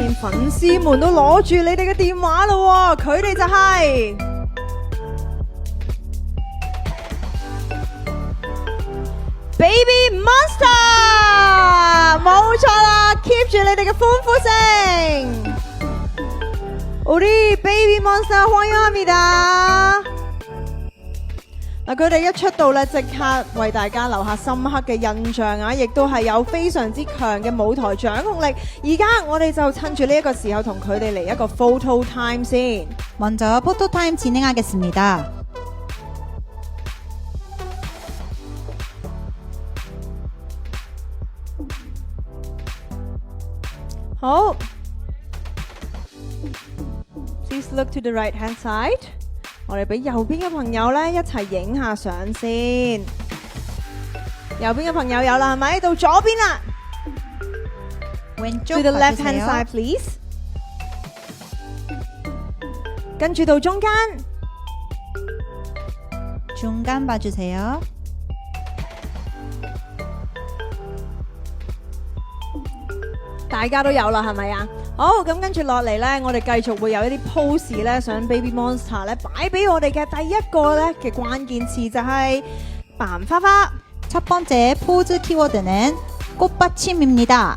見粉絲們都攞住你哋嘅電話咯，佢哋就係Baby Monster， 冇錯啦 ，keep 住你哋嘅歡呼聲。우리 Baby Monster歡迎합니다。嗱，佢哋一出道咧，即刻為大家留下深刻嘅印象啊！亦都係有非常之強嘅舞台掌控力。而家我哋就趁住呢一個時候，同佢哋嚟一個 photo time先。 먼저 포토타임 진행하겠습니다.好 ，Please look to the right hand side。我哋俾右邊嘅朋友咧一齊影下相先。右邊嘅朋友有啦，係咪？到左邊啦。To the left hand side, please。跟住到中間。 중간 봐주세요. 大家都有啦，係咪啊？好，咁跟住落嚟呢，我哋繼續會有一啲 pose 呢，想 Baby Monster 呢擺俾我哋嘅第一個呢嘅關鍵詞就係扮花花。 첫 번째 포즈 키워드는 꽃받침입니다.